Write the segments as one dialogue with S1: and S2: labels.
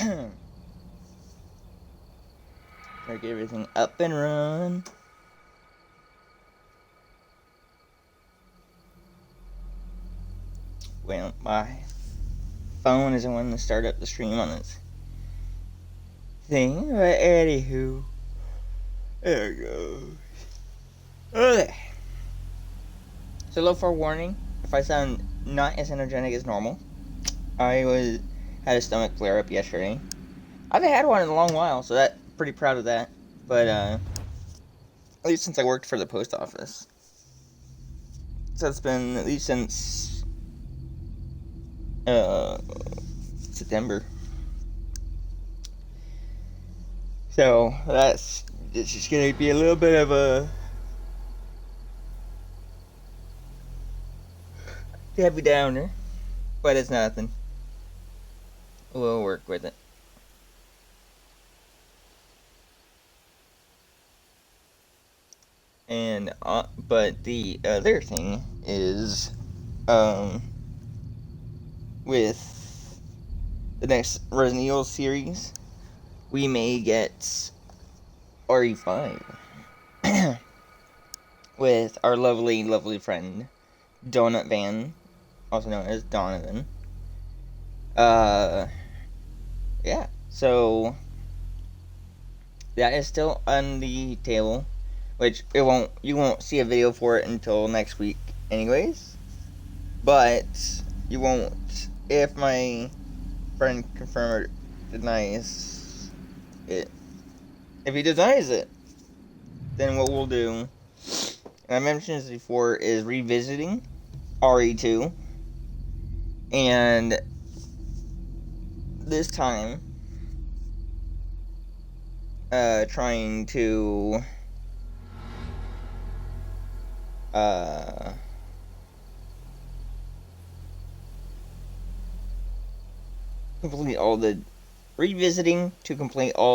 S1: Try to get everything up and run. Well, my phone isn't wanting to start up the stream on its thing, but anywho, there it goes. Okay. So, low for warning, if I sound not as energetic as normal, I had a stomach flare up yesterday. I haven't had one in a long while, so that pretty proud of that. But at least since I worked for the post office, so it's been at least since September. So it's just gonna be a little bit of a Debbie Downer, but it's nothing. We'll work with it. And but the other thing is, with the next Resident Evil series, we may get RE5 with our lovely friend Donut Van, also known as Donovan. Yeah, so that is still on the table, which you won't see a video for it until next week anyways, but you won't if my friend confirms or denies it. If he denies it, then what we'll do, and I mentioned this before, is revisiting RE2, and this time trying to complete all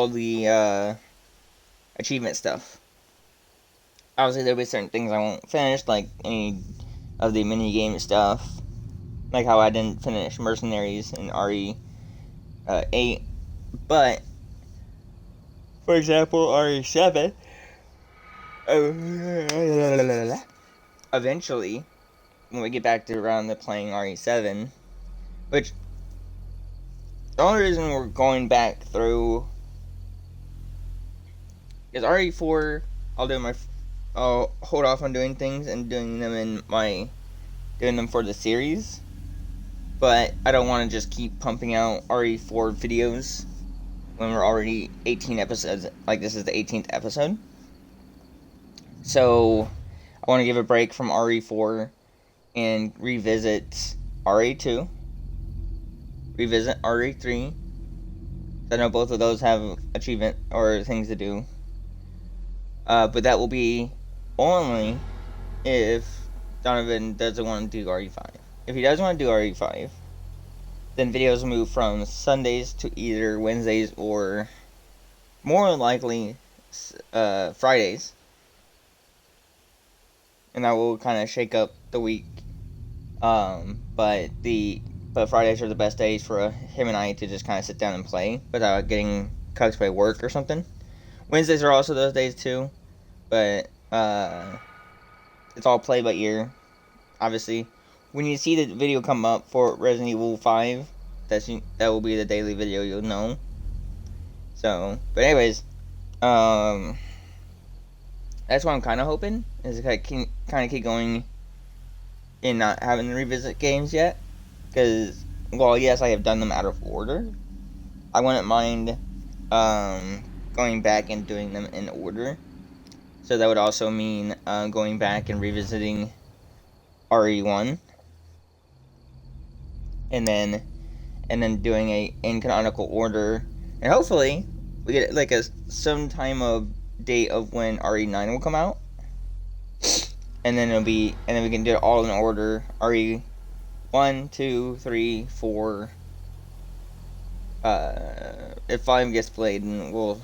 S1: the achievement stuff. Obviously, there'll be certain things I won't finish, like any of the minigame stuff, like how I didn't finish Mercenaries in RE8, but for example, RE7, eventually, when we get back to around the playing RE7, which the only reason we're going back through is RE4. I'll hold off on doing things and doing them for the series, but I don't want to just keep pumping out RE4 videos when we're already 18 episodes. Like, this is the 18th episode, so I want to give a break from RE4 and revisit RE2, revisit RE3. I know both of those have achievement or things to do, but that will be only if Donovan doesn't want to do RE5. If he doesn't want to do RE5, then videos move from Sundays to either Wednesdays or more likely Fridays, and that will kind of shake up the week. But Fridays are the best days for him and I to just kind of sit down and play without getting cucked by work or something. Wednesdays are also those days too, but it's all play by ear. Obviously, when you see the video come up for Resident Evil 5, that will be the daily video, you'll know. So, but anyways, that's what I'm kind of hoping, is to kind of keep going and not having to revisit games yet. Because, well, yes, I have done them out of order. I wouldn't mind going back and doing them in order. So that would also mean going back and revisiting RE1, and then doing a in canonical order, and hopefully we get like some time of date of when RE9 will come out, and then we can do it all in order. RE1, 2, 3, 4. If 5 gets played, then we'll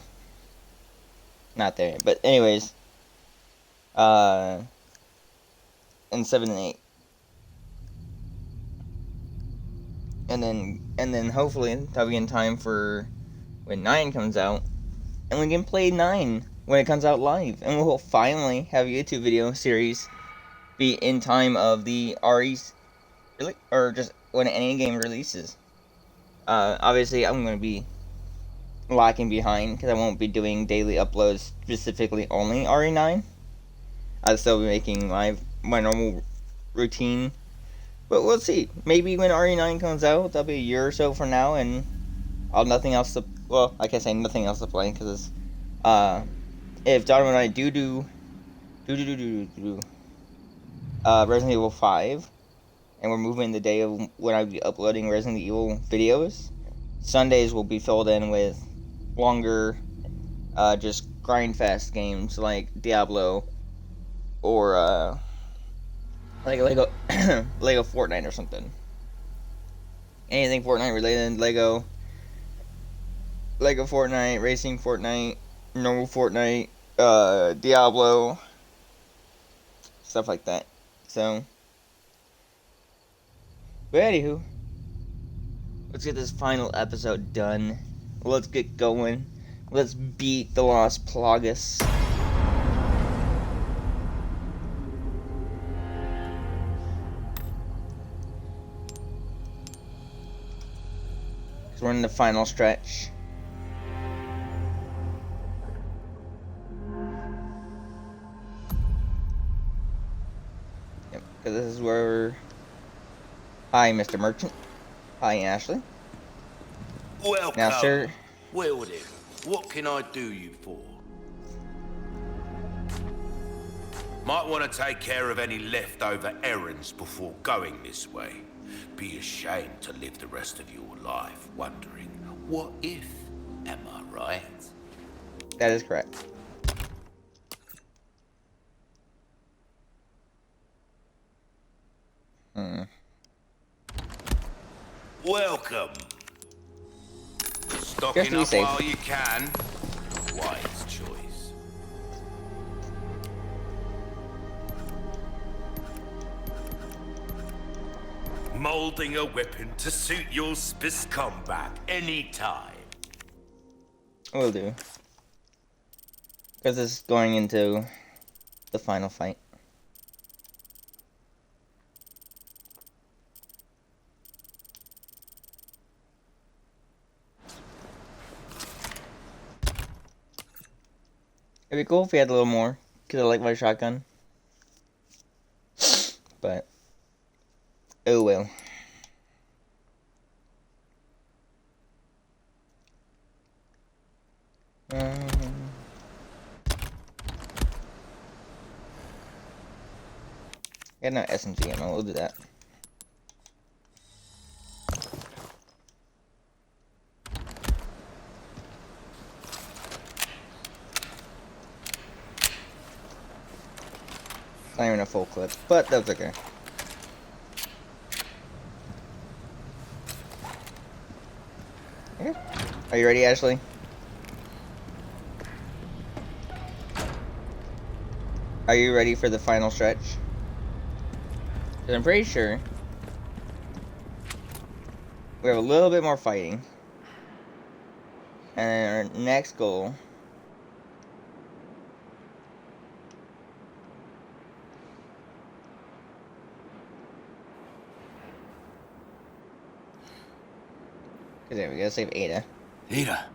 S1: not there. But anyways, and 7 and 8. And then hopefully that'll be in time for when 9 comes out, and we can play 9 when it comes out live, and we'll finally have a YouTube video series be in time of the RE, or just when any game releases. Obviously, I'm going to be lacking behind because I won't be doing daily uploads specifically only RE9. I'll still be making my normal routine, but we'll see. Maybe when RE9 comes out, that'll be a year or so from now, and I'll have nothing else to. Well, I can't say nothing else to play because if Donovan and I do Resident Evil 5, and we're moving the day of when I'll be uploading Resident Evil videos, Sundays will be filled in with longer, just grind fast games like Diablo or like Lego Lego Fortnite or something. Anything Fortnite related, Lego Fortnite, Racing Fortnite, normal Fortnite, Diablo, stuff like that. So, but anywho, let's get this final episode done. Let's get going. Let's beat the Las Plagas. We're in the final stretch. Yep, because this is where... Hi, Mr. Merchant. Hi, Ashley.
S2: Welcome.
S1: Now, sir.
S2: Well then, what can I do you for? Might want to take care of any leftover errands before going this way. Be ashamed to live the rest of your life wondering, what if? Am I right?
S1: That is correct.
S2: Welcome. Stocking up
S1: safe.
S2: while you can. Wise choice. Molding a weapon to suit your spice combat anytime.
S1: Will do. Because this is going into the final fight. It'd be cool if we had a little more, because I like my shotgun. But, oh well. Got no SMG ammo, we'll do that. Not even a full clip, but that's okay. Okay. Are you ready, Ashley? Are you ready for the final stretch? Because I'm pretty sure we have a little bit more fighting. And our next goal because there we go, save Ada.
S2: Ada.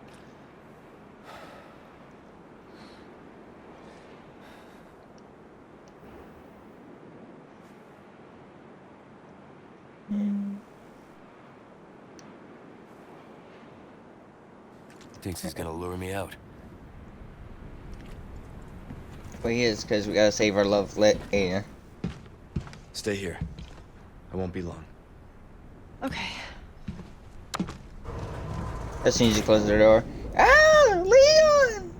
S2: Thinks he's gonna lure me out.
S1: Well, he is, because we gotta save our love lit Ada.
S3: Stay here. I won't be long.
S4: Okay.
S1: As soon as you close the door. Ah, Leon!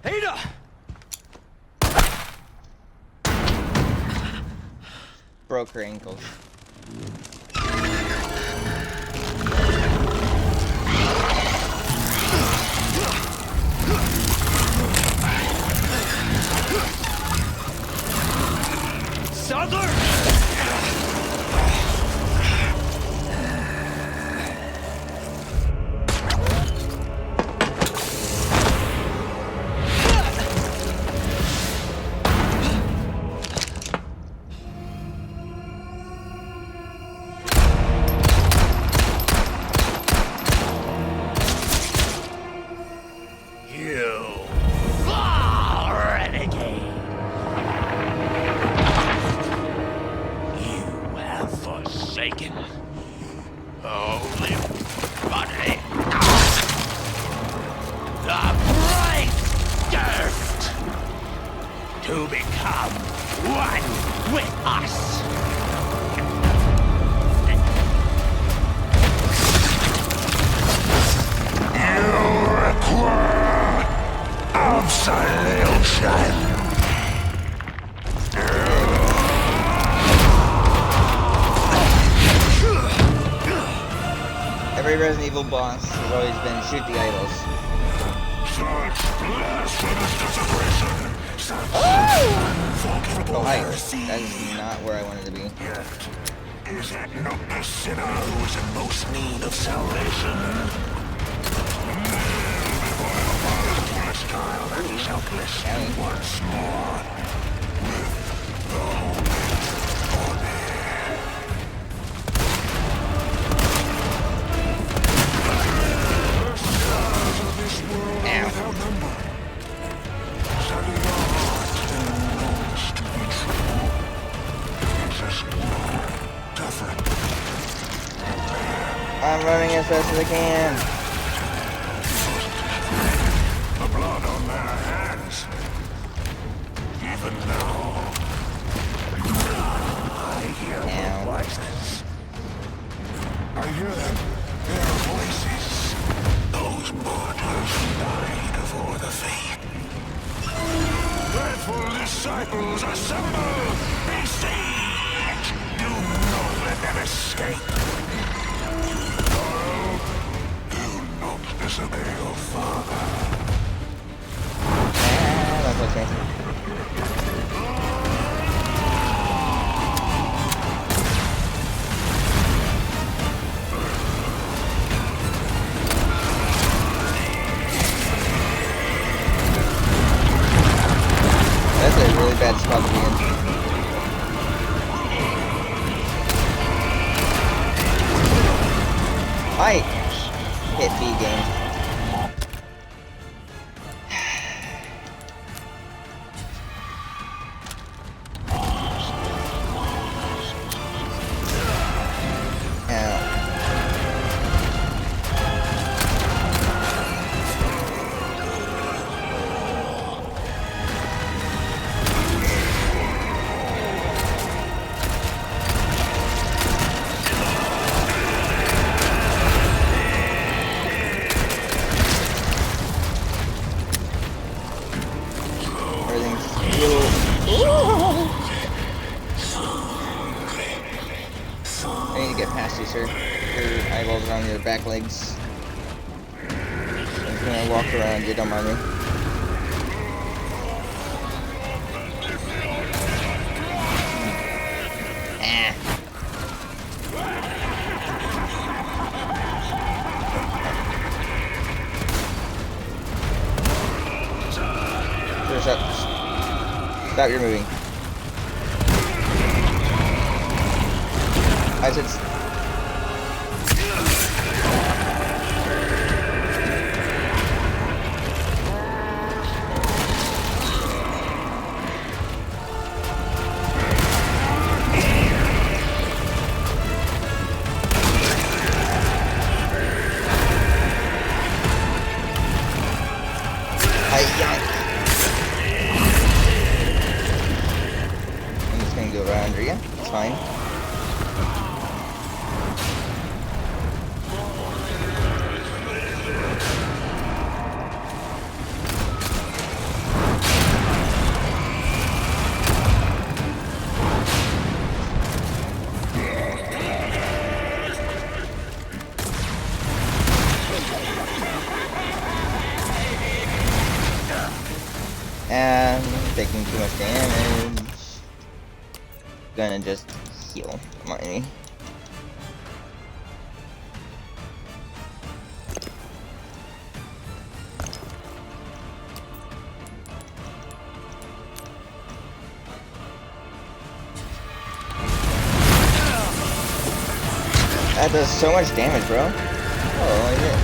S3: Ada!
S1: Broke her ankles.
S3: Sadler!
S4: to become one with us. You require absolution.
S1: Every Resident Evil boss has always been shoot the idols. Oh, hi. That is not where I wanted to be.
S4: Is it not the sinner who is in most need of salvation? Hostile and helpless once more.
S1: I'm running as fast as I can.
S4: The blood on their hands. Even now, I hear their voices. I hear them. Their voices. Those martyrs died for the faith. Faithful disciples, assemble! Besiege! Do not let them escape. Disobey your father.
S1: That's okay. That's a really bad spot to be in. Hi! Hit B game. I need to get past you, sir. Your eyeballs are on your back legs. I'm gonna walk around you, don't mind me. Stop your moving. I said. I'm just gonna go right under you. It's fine. And taking too much damage. Gonna just heal. Come on, me. That does so much damage, bro. Oh, I did.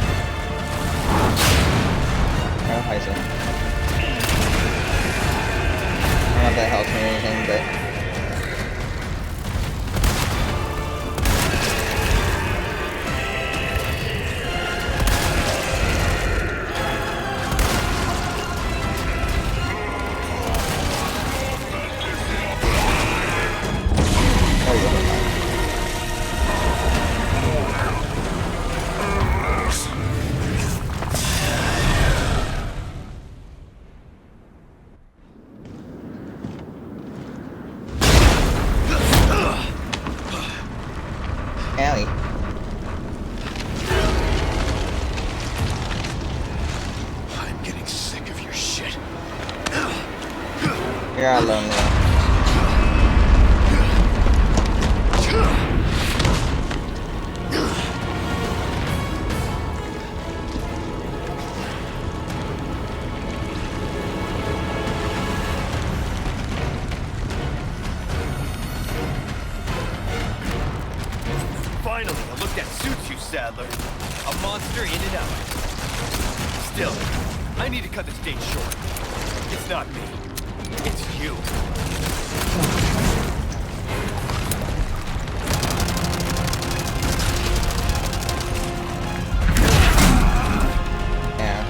S1: Oh, hi, sir. I don't know if that helps me or anything, but... Alley.
S3: I'm getting sick of your shit.
S1: You're not alone though.
S5: Finally, a look that suits you, Sadler. A monster in and out. Still, I need to cut this date short. It's not me. It's you.
S1: Yeah.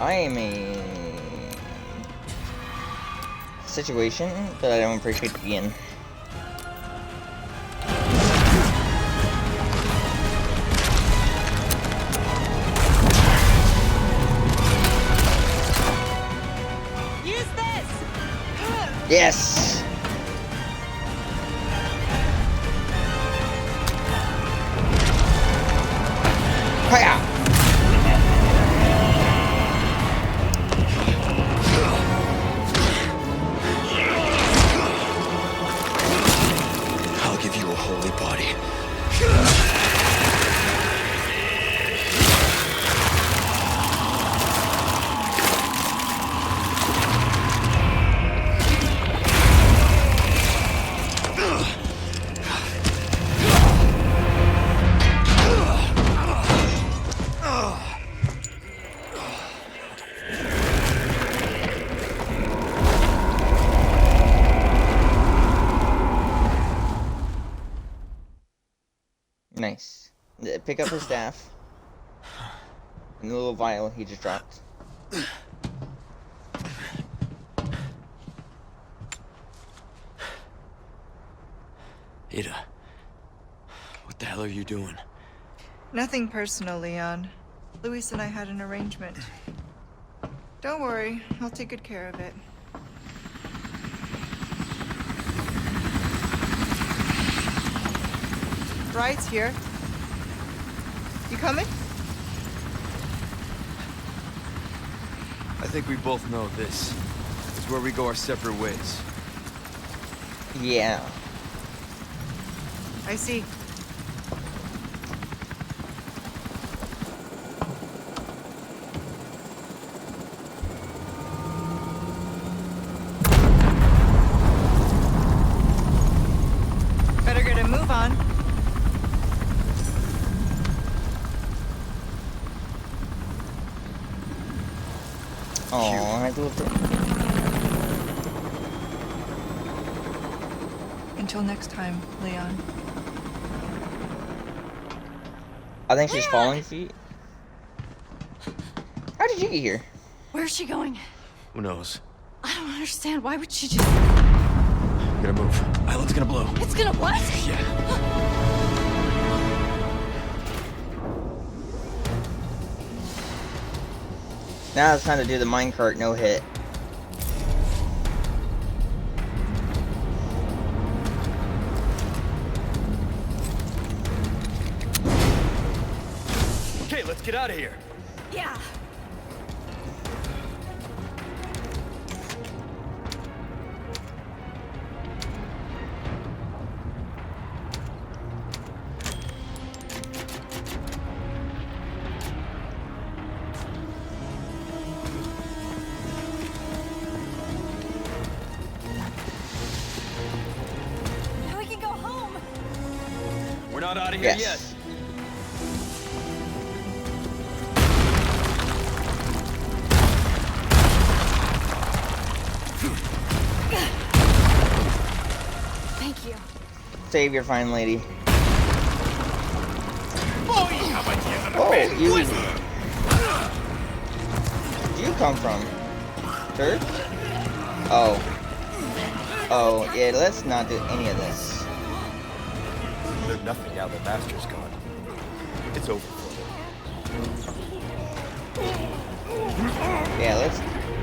S1: I am a situation that I don't appreciate to be in.
S6: Use this!
S1: Yes! Hiya!
S3: I'll give you a holy body.
S1: Nice. Pick up his staff. And the little vial he just dropped.
S3: Ada, what the hell are you doing?
S6: Nothing personal, Leon. Luis and I had an arrangement. Don't worry, I'll take good care of it. Ride's here. You coming?
S3: I think we both know this is where we go our separate ways.
S1: Yeah.
S6: I see. Better get a move on.
S1: Oh, I do it.
S6: Until next time, Leon.
S1: I think she's falling feet. How did you get here?
S7: Where's she going?
S3: Who knows?
S7: I don't understand. Why would she just...
S3: I'm gonna move. Island's gonna blow.
S7: It's gonna what?
S3: Yeah.
S1: Now it's time to do the minecart no hit.
S5: Okay, let's get out of here.
S7: Yeah. Now we can go home.
S5: We're not out of here
S1: Yes.
S5: yet.
S7: Thank you.
S1: Save your fine lady.
S5: Oh,
S1: you. Where'd you come from? Dirt? Oh. Oh, yeah, let's not do any of this.
S5: There's nothing now that Master's gone. It's over for them.
S1: Yeah, let's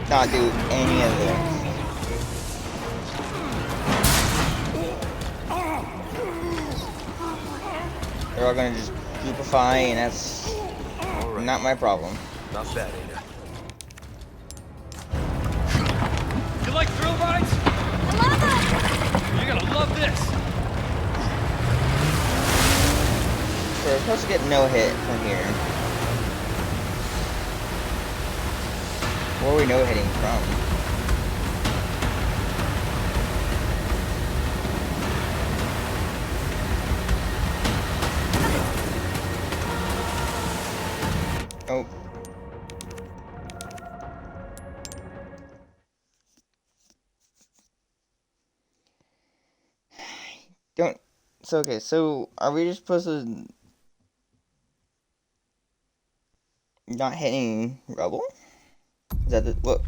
S1: not do any of this. They're all gonna just groupify, and that's
S3: Alright.
S1: not my problem.
S3: Not bad, Ada.
S5: You like thrill rides?
S7: I love them!
S5: You're gonna love this.
S1: So we're supposed to get no hit from here. Where are we no hitting from? Oh. Don't. So, okay, so are we just supposed to not hit any rubble? Is that the. What?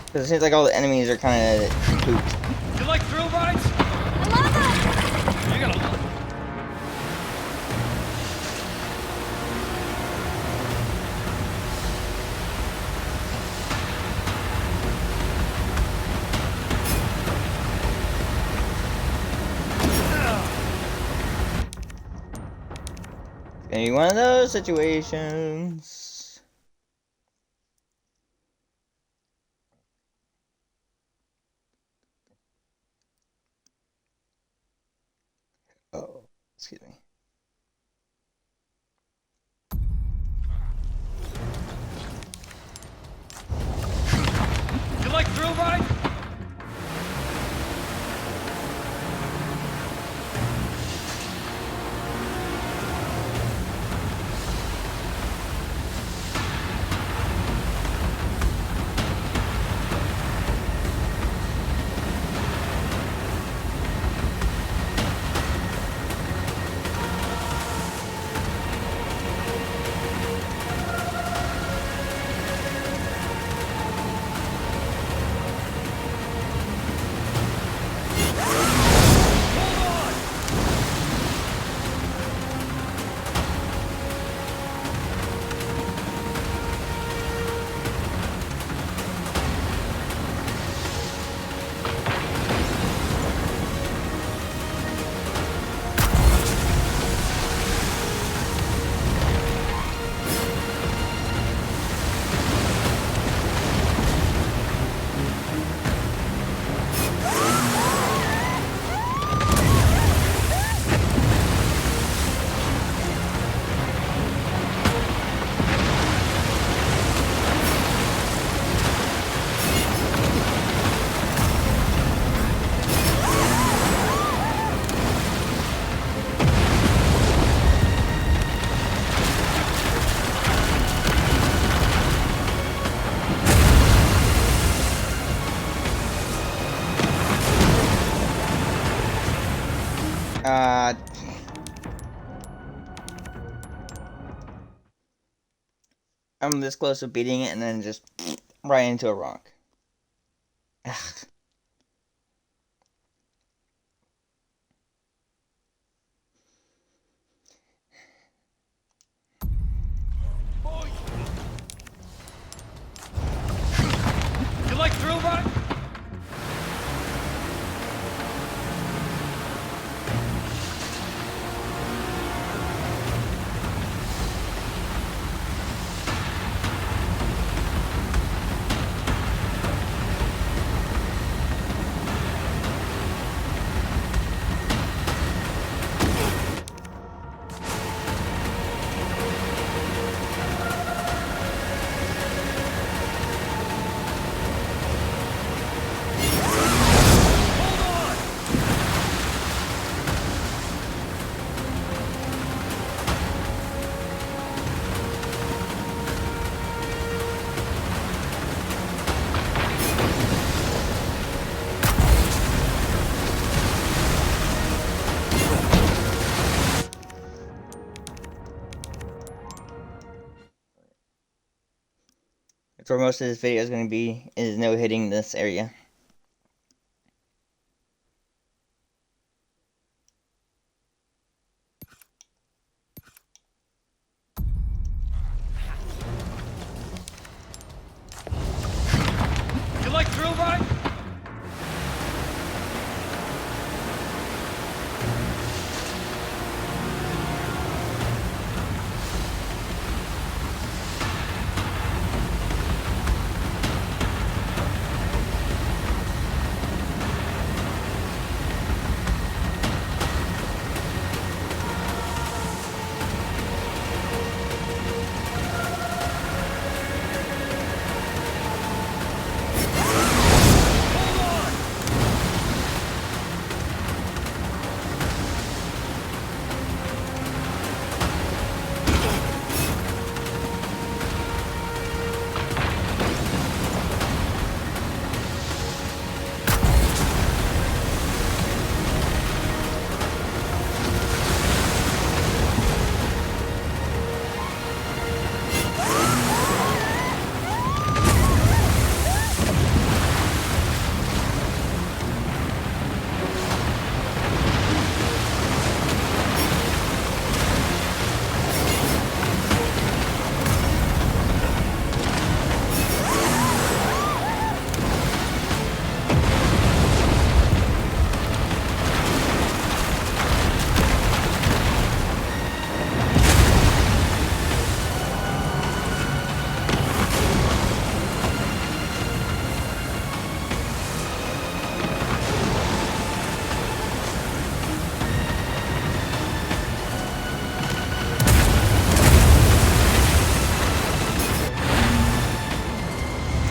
S1: Because it seems like all the enemies are kind of pooped.
S5: You like thrill rides?
S7: I love them!
S5: You're gonna love
S1: It's gonna be one of those situations. Oh, excuse me.
S5: You like thrill rides?
S1: I'm this close to beating it and then just right into a rock. Ugh.
S5: You like thrill rides?
S1: That's where most of this video is going to be, is no hitting this area.
S5: You like thrill rides?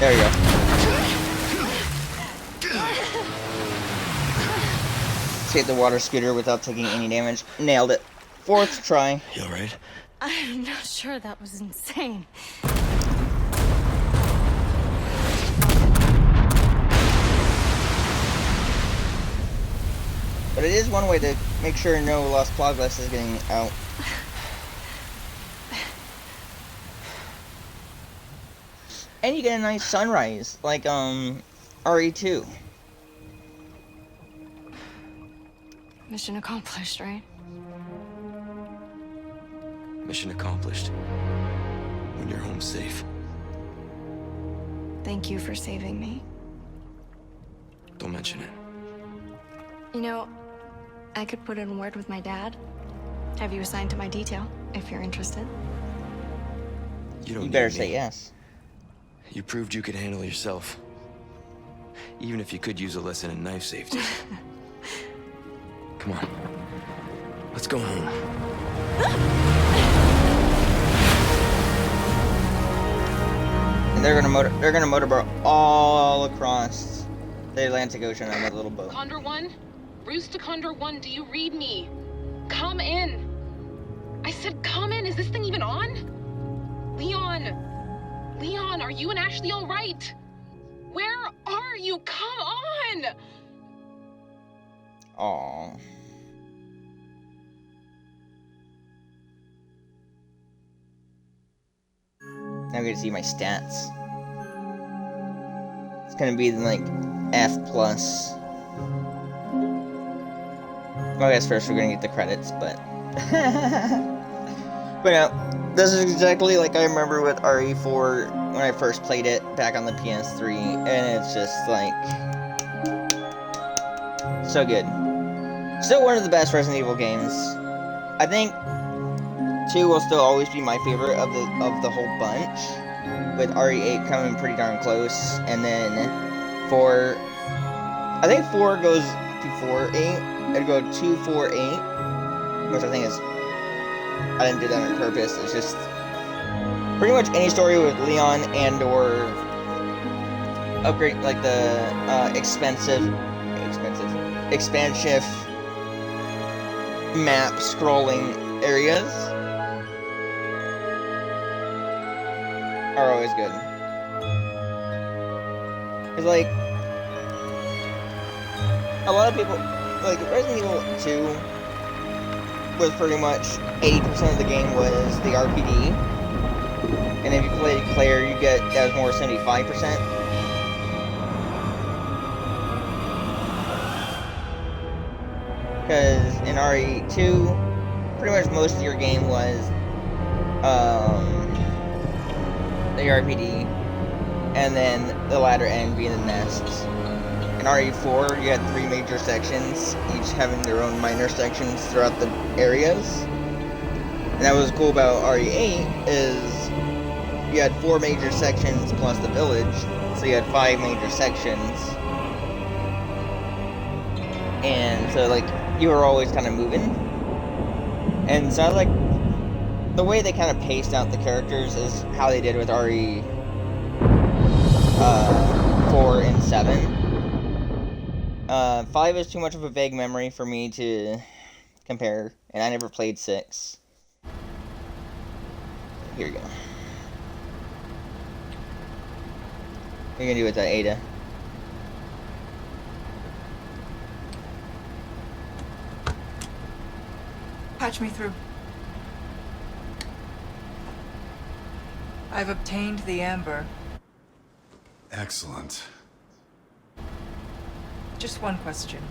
S1: There you go. Escape the water scooter without taking any damage. Nailed it. 4th try.
S3: You alright?
S7: I'm not sure that was insane.
S1: But it is one way to make sure no lost progress is getting out. And you get a nice sunrise, like RE2.
S7: Mission accomplished, right?
S3: Mission accomplished. When you're home safe.
S7: Thank you for saving me.
S3: Don't mention it.
S7: You know, I could put in a word with my dad. Have you assigned to my detail, if you're interested.
S1: You better say yes.
S3: You proved you could handle yourself. Even if you could use a lesson in knife safety. Come on. Let's go home.
S1: And they're gonna motorboat all across the Atlantic Ocean on that little boat.
S8: Condor 1? Bruce to Condor 1, do you read me? Come in. I said come in. Is this thing even on? Leon. Leon, are you and Ashley all right? Where are you? Come on!
S1: Aww. Now I get to see my stats. It's gonna be like F+. Well, I guess first we're gonna get the credits, but... But yeah, this is exactly like I remember with RE4 when I first played it back on the PS3, and it's just like... so good. Still one of the best Resident Evil games. I think 2 will still always be my favorite of the whole bunch, with RE8 coming pretty darn close, and then 4... I think 4 goes before 8. It'd go 2, 4, 8, which I think is... I didn't do that on purpose. It's just pretty much any story with Leon and or upgrade, like the expansive map scrolling areas are always good. It's like a lot of people like Resident Evil 2 was pretty much 80% of the game was the RPD, and if you played Claire, you get that was more 75%. Because in RE2, pretty much most of your game was the RPD, and then the latter end being the nests. In RE4, you had 3 major sections, each having their own minor sections throughout the areas. And that was cool about RE8 is you had 4 major sections plus the village, so you had 5 major sections. And so like you were always kind of moving. And so I like the way they kind of paced out the characters is how they did with RE4 and 7. 5 is too much of a vague memory for me to compare, and I never played 6. Here we go. What are you gonna do with that, Ada?
S6: Patch me through. I've obtained the amber.
S4: Excellent.
S6: Just one question.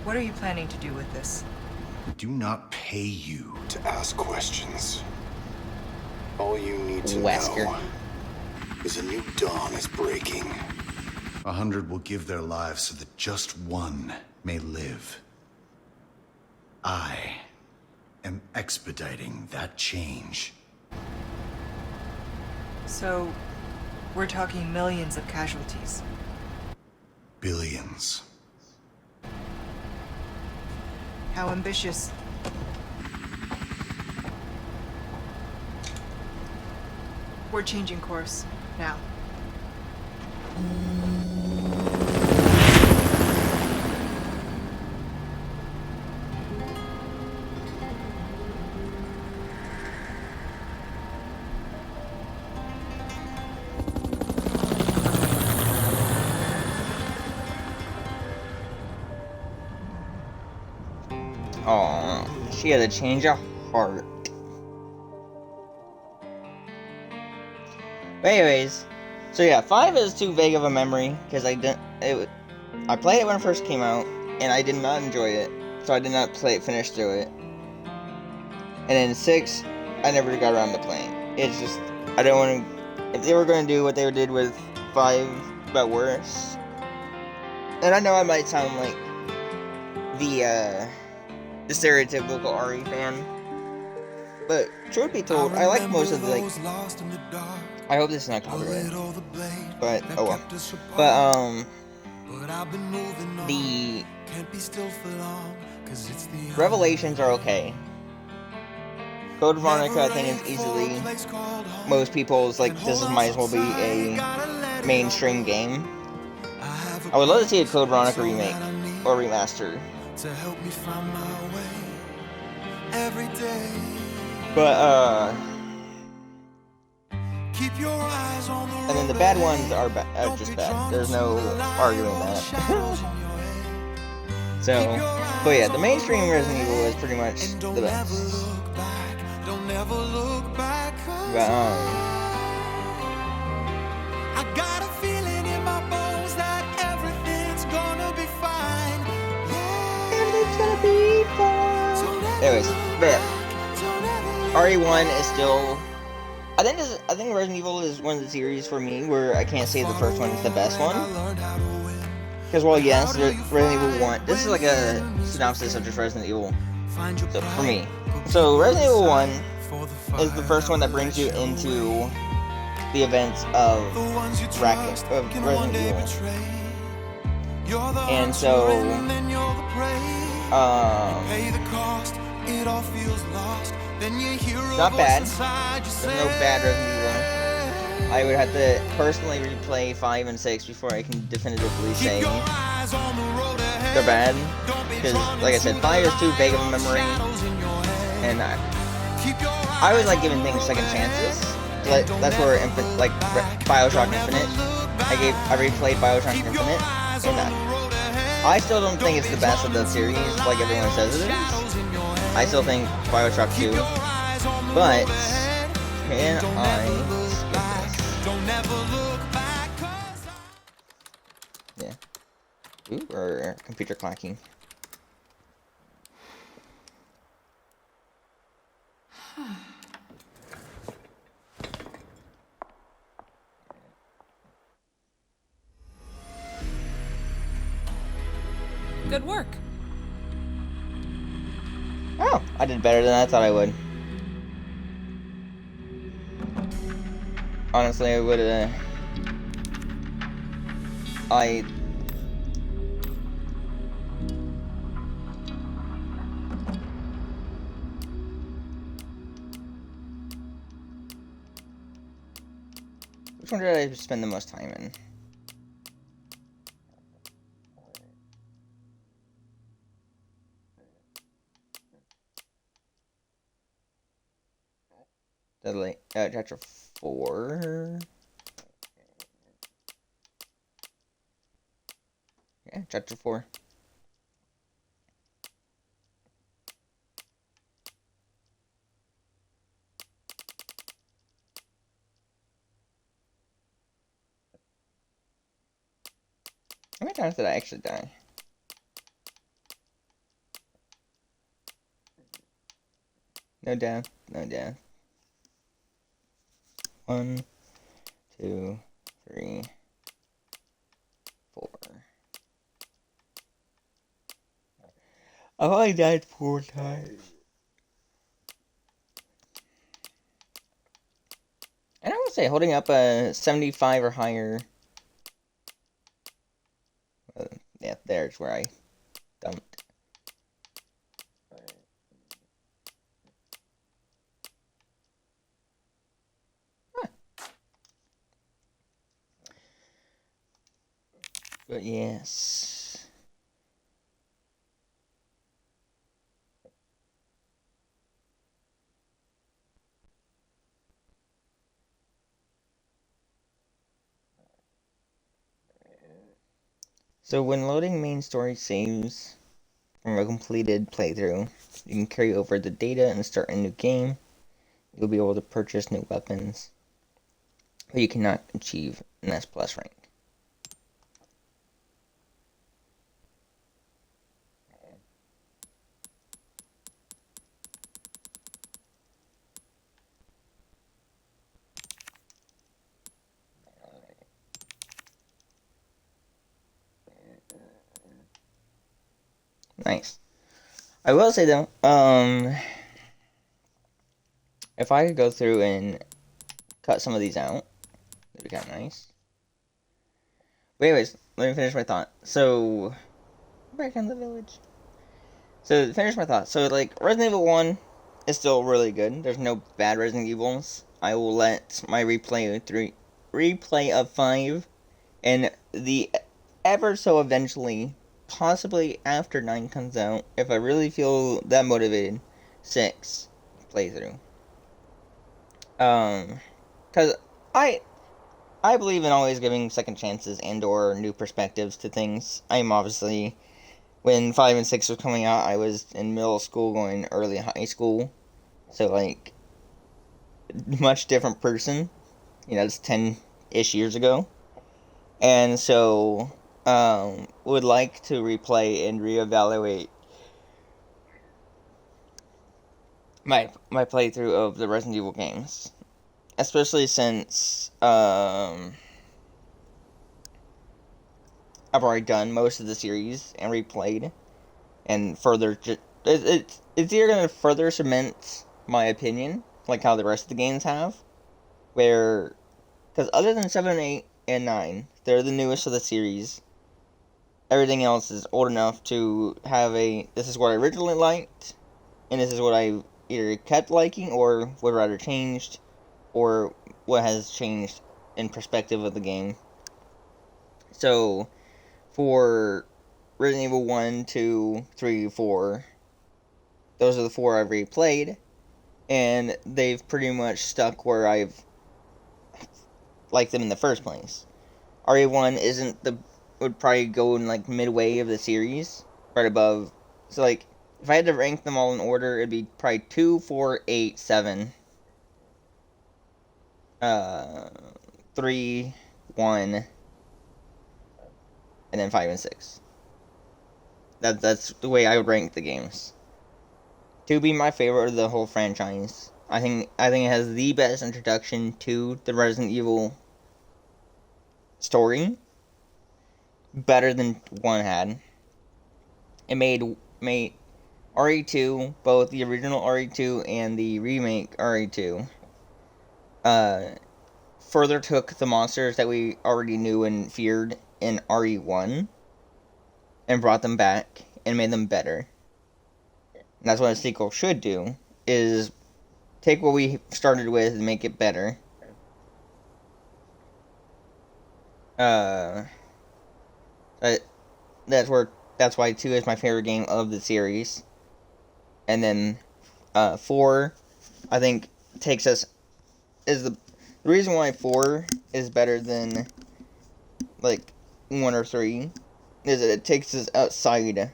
S6: What are you planning to do with this?
S4: We do not pay you to ask questions. All you need to
S1: Wesker.
S4: know is a new dawn is breaking. 100 will give their lives so that just one may live. I am expediting that change.
S6: So, we're talking millions of casualties.
S4: Billions.
S6: How ambitious. We're changing course, now.
S1: Oh, she had a change of heart. But anyways, so yeah, 5 is too vague of a memory because I played it when it first came out and I did not enjoy it, so I did not finish through it. And then 6, I never got around to playing. It's just I don't want to. If they were going to do what they did with 5, but worse, and I know I might sound like the stereotypical RE fan, but truth be told, I like most of the, like, I hope this is not copyrighted, but oh well. But the Revelations are okay. Code Veronica, I think, is easily most people's, like, this might as well be a mainstream game. I would love to see a Code Veronica remake or remaster. But and then the bad ones are just bad. There's no arguing that. So, but yeah, the mainstream Resident Evil is pretty much the best. But
S9: I got a feeling in my bones that everything's gonna be fine.
S1: everything's gonna be fine. Anyways, but yeah, RE1 is still. I think Resident Evil is one of the series for me where I can't say the first one is the best one. Because, well, yes, Resident Evil 1. This is like a synopsis of just Resident Evil. So, for me. So, Resident Evil 1 is the first one that brings you into the events of Resident Evil. And so, not bad. There's no bad Resident Evil. I would have to personally replay 5 and 6 before I can definitively say they're bad. Because, like I said, 5 is too vague of a memory. And I always like giving things second chances. That's where Bioshock Infinite. I replayed Bioshock Infinite, and I still don't think it's the best of the series, like everyone says it is. I still think Bioshock 2, but can I skip this? Yeah. Ooh, or computer clacking.
S10: Good work.
S1: Oh, I did better than I thought I would. Honestly, I would have. Which one did I spend the most time in? Chapter 4. Yeah, chapter 4. How many times did I actually die? No death, no death. 1, 2, 3, 4. I've only died 4 times. And I would say holding up a 75 or higher. Yeah, there's where I dumped. But yes. So when loading main story saves from a completed playthrough, you can carry over the data and start a new game. You'll be able to purchase new weapons, but you cannot achieve an S plus rank. Nice. I will say though, if I could go through and cut some of these out, that'd be kind of nice. But anyways, let me finish my thought. So, back in the village. So, to finish my thought. So, like, Resident Evil 1 is still really good. There's no bad Resident Evils. I will let my replay of 5 and the ever so eventually, possibly after 9 comes out, if I really feel that motivated, 6 playthrough. Because I believe in always giving second chances and or new perspectives to things. I'm obviously, when 5 and 6 was coming out, I was in middle school going early high school. So, like, much different person. You know, it's 10-ish years ago. And so, would like to replay and reevaluate my playthrough of the Resident Evil games. Especially since, I've already done most of the series and replayed, and further, it's either going to further cement my opinion, like how the rest of the games have, where, because other than 7, 8, and 9, they're the newest of the series, everything else is old enough to have this is what I originally liked, and this is what I either kept liking, or would rather changed, or what has changed in perspective of the game. So, for Resident Evil 1, 2, 3, 4, those are the 4 I've replayed, and they've pretty much stuck where I've liked them in the first place. RE1 would probably go in like midway of the series, right above. So like, if I had to rank them all in order, it'd be probably 2, 4, 8, 7. 3, 1, and then 5 and 6. That's the way I would rank the games. 2 being my favorite of the whole franchise. I think it has the best introduction to the Resident Evil story. Better than 1 had. It made RE2, both the original RE2 and the remake RE2, further took the monsters that we already knew and feared in RE1 and brought them back and made them better. And that's what a sequel should do, is take what we started with and make it better. That's why 2 is my favorite game of the series. And then 4, I think, takes us, is the reason why 4 is better than like 1 or 3 is that it takes us outside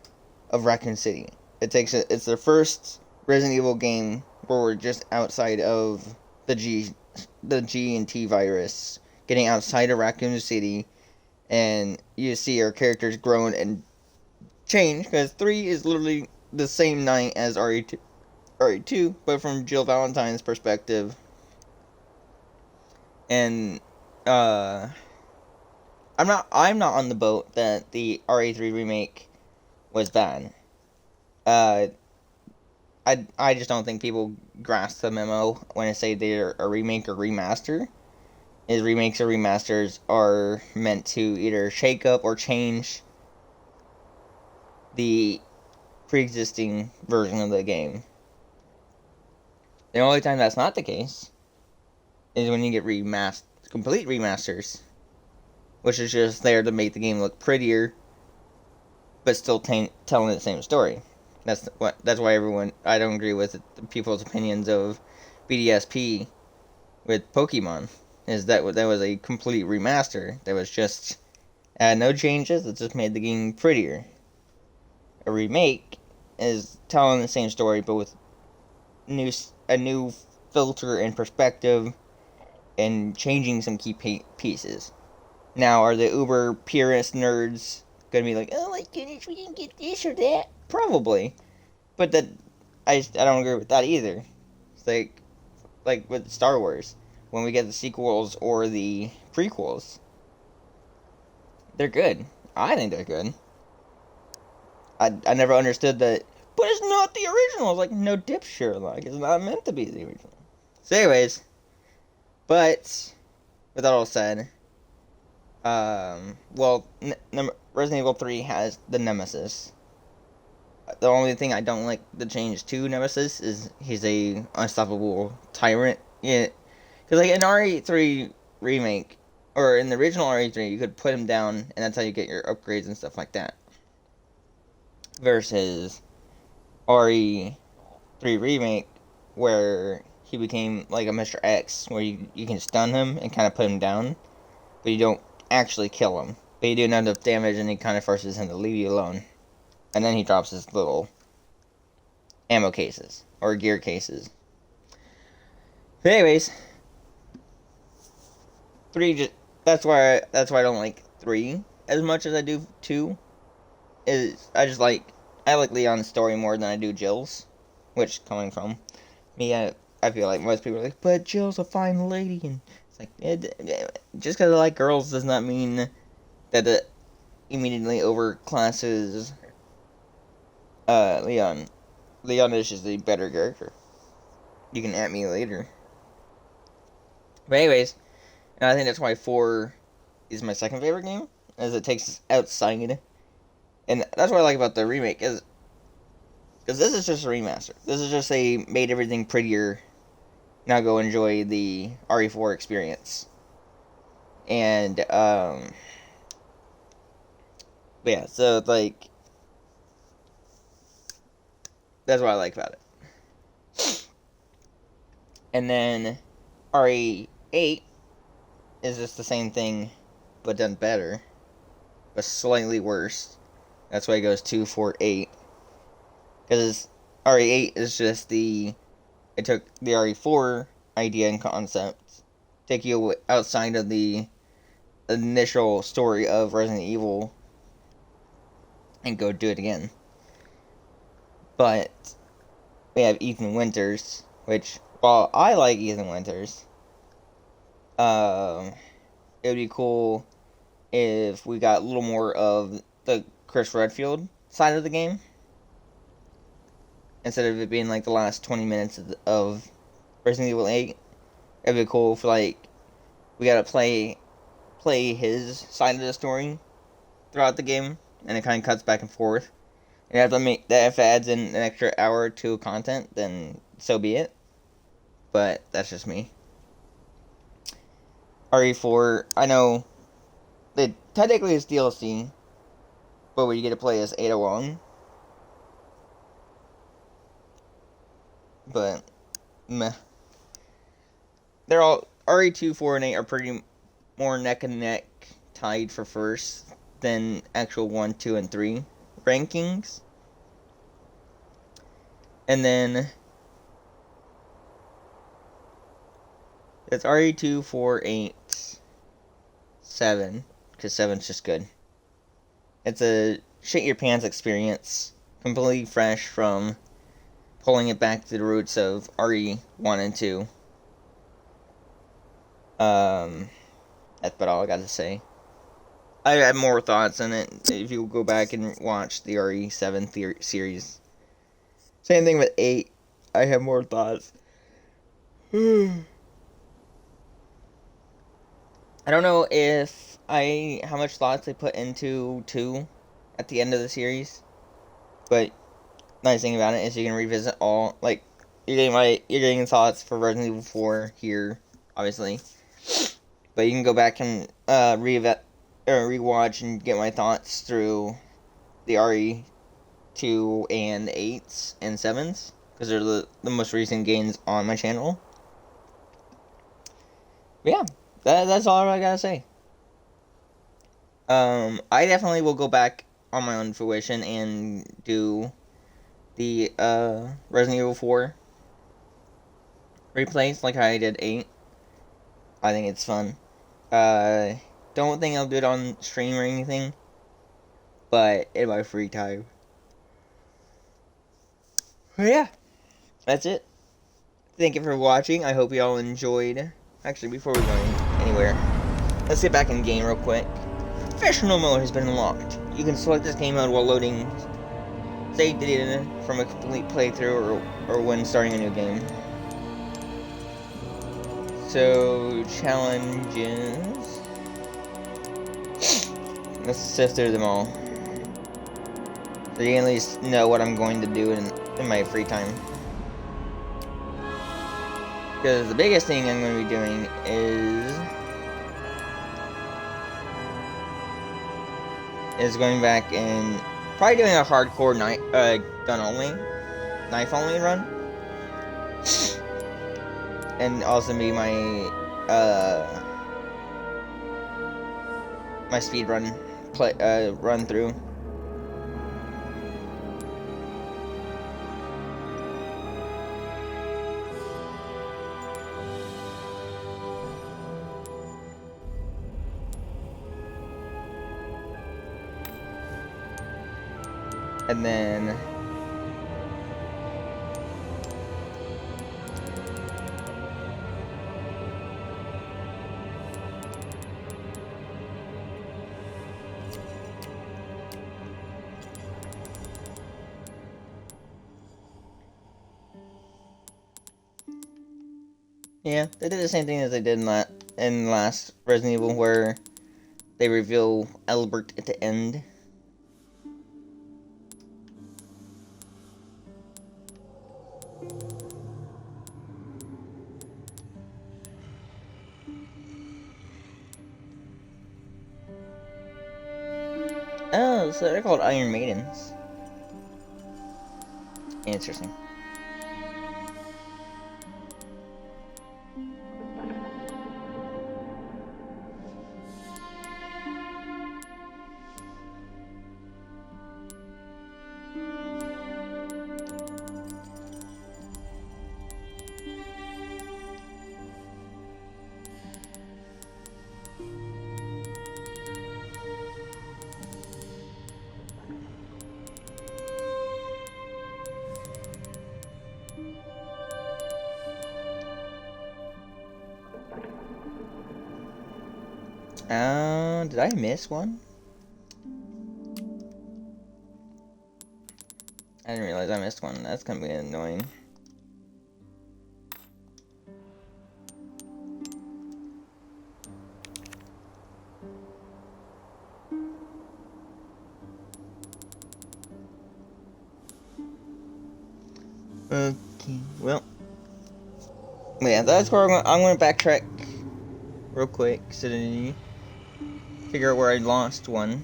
S1: of Raccoon City. It's the first Resident Evil game where we're just outside of the G and T virus, getting outside of Raccoon City, and you see our characters grown and change, because 3 is literally the same night as RE2, but from Jill Valentine's perspective. And I'm not on the boat that the RE3 remake was bad. I just don't think people grasp the memo when I say they're a remake or remaster. Is remakes or remasters are meant to either shake up or change the pre-existing version of the game. The only time that's not the case is when you get complete remasters, which is just there to make the game look prettier, but still telling the same story. That's why everyone, I don't agree with the people's opinions of BDSP with Pokemon. Is that was a complete remaster that was just no changes. It just made the game prettier. A remake is telling the same story, but with a new filter and perspective, and changing some key pieces. Now, are the uber purist nerds gonna be like, "Oh my goodness, we didn't get this or that"? Probably, but I don't agree with that either. It's like with Star Wars, when we get the sequels or the prequels, they're good. I think they're good. I never understood that, but it's not the original. It's like, no dip, Sherlock. It's not meant to be the original. So, anyways, but with that all said, well, Resident Evil 3 has the Nemesis. The only thing I don't like the change to Nemesis is he's a unstoppable tyrant. Yeah, because like in RE3 remake, or in the original RE3, you could put him down, and that's how you get your upgrades and stuff like that. Versus RE3 remake, where he became like a Mr. X, where you can stun him and kind of put him down, but you don't actually kill him. But you do enough damage, and he kind of forces him to leave you alone. And then he drops his little ammo cases, or gear cases. But anyways, 3 that's why I don't like 3 as much as I do 2. I like Leon's story more than I do Jill's, which, coming from me, I feel like most people are like, but Jill's a fine lady, and it's like, just because I like girls does not mean that it immediately overclasses Leon. Leon is just a better character. You can at me later. But anyways, and I think that's why 4 is my second favorite game, as it takes us outside. And that's what I like about the remake, is because this is just a remaster. This is just made everything prettier. Now go enjoy the RE4 experience. And but yeah, so like that's what I like about it. And then RE8 is just the same thing, but done better, but slightly worse. That's why it goes 2, 4, 8. Because RE8 is just it took the RE4 idea and concept, take you outside of the initial story of Resident Evil, and go do it again. But we have Ethan Winters, which, while I like Ethan Winters, it would be cool if we got a little more of the Chris Redfield side of the game, instead of it being like the last 20 minutes of Resident Evil 8. It'd be cool if like we gotta play his side of the story throughout the game, and it kind of cuts back and forth. And if it adds in an extra hour or 2 of content, then so be it. But that's just me. RE4, I know it technically is DLC, but what you get to play is Ada Wong. But meh. They're all RE2, 4, and 8 are pretty more neck and neck tied for first than actual 1, 2, and 3 rankings. And then it's RE2, 4, 8, 7, because 7's just good. It's a shit your pants experience, completely fresh from pulling it back to the roots of RE1 and 2. That's about all I got to say. I have more thoughts on it if you go back and watch the RE7 series. Same thing with 8. I have more thoughts. I don't know how much thoughts they put into 2 at the end of the series, but nice thing about it is you can revisit all, like, you're getting thoughts for Resident Evil 4 here, obviously, but you can go back and rewatch and get my thoughts through the RE2 and 8s and 7s, because they're the most recent games on my channel. But yeah, that's all I gotta say. I definitely will go back on my own fruition and do the Resident Evil 4 replays like I did 8. I think it's fun. Don't think I'll do it on stream or anything, but in my free time. But yeah, that's it. Thank you for watching. I hope you all enjoyed. Actually, before we go anywhere, let's get back in game real quick. Professional mode has been unlocked. You can select this game mode while loading save data from a complete playthrough or when starting a new game. So, challenges. Let's sift through them all, so you can at least know what I'm going to do in my free time. Because the biggest thing I'm going to be doing is going back and probably doing a hardcore knife only run, and also be my my speed run run through. And then yeah, they did the same thing as they did in last Resident Evil, where they reveal Albert at the end. Oh, so they're called Iron Maidens. Interesting. Did I miss one? I didn't realize I missed one. That's gonna be annoying. Okay, well. Yeah, that's where I'm gonna backtrack real quick so that figure out where I lost one.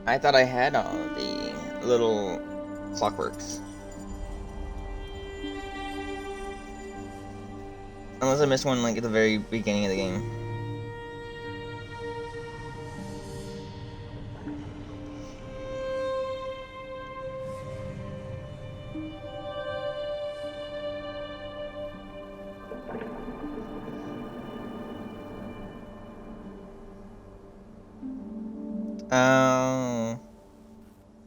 S1: I thought I had all the little clockworks. Unless I missed one like at the very beginning of the game. Oh.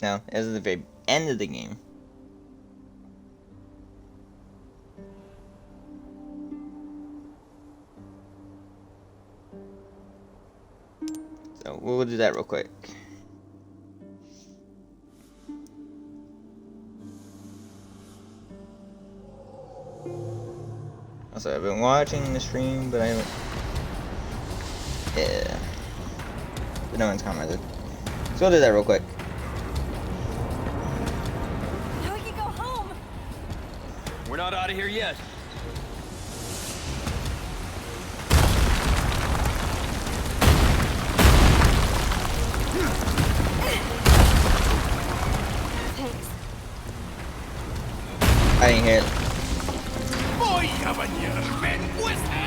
S1: No, it was at the very end of the game. So we'll do that real quick. Also, I've been watching the stream, but I haven't. Yeah. But no one's commented. So we'll do that real quick.
S7: Now we can go home.
S5: We're not out of here yet.
S7: Thanks.
S1: I didn't hear it.
S2: Voy a bañarme en vuestra.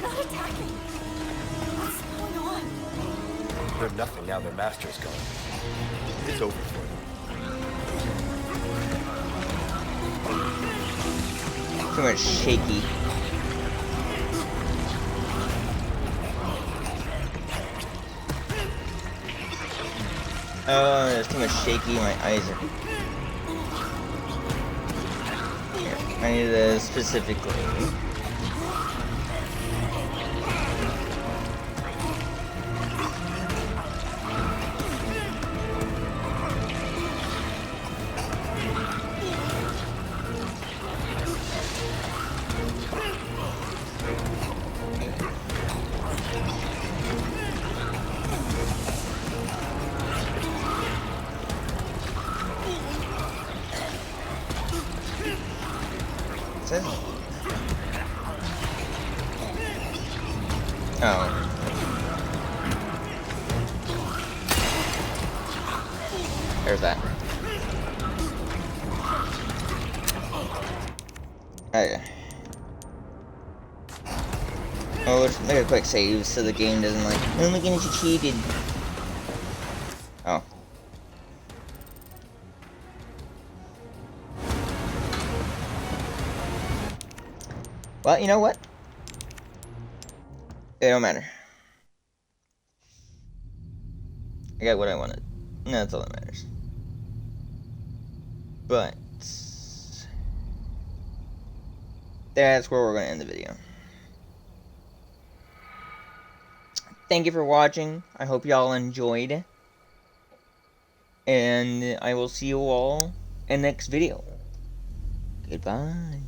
S7: Not attacking. What's going on?
S5: They're nothing now their master's gone. It's over for them.
S1: Too much shaky. Oh, there's too much shaky. My eyes are. Here, I need this specifically. Oh. There's that. Okay. Oh, let's make a quick save so the game doesn't like, oh my goodness, you cheated. Oh. Well, you know what? It don't matter. I got what I wanted. And that's all that matters. But that's where we're going to end the video. Thank you for watching. I hope y'all enjoyed. And I will see you all in the next video. Goodbye.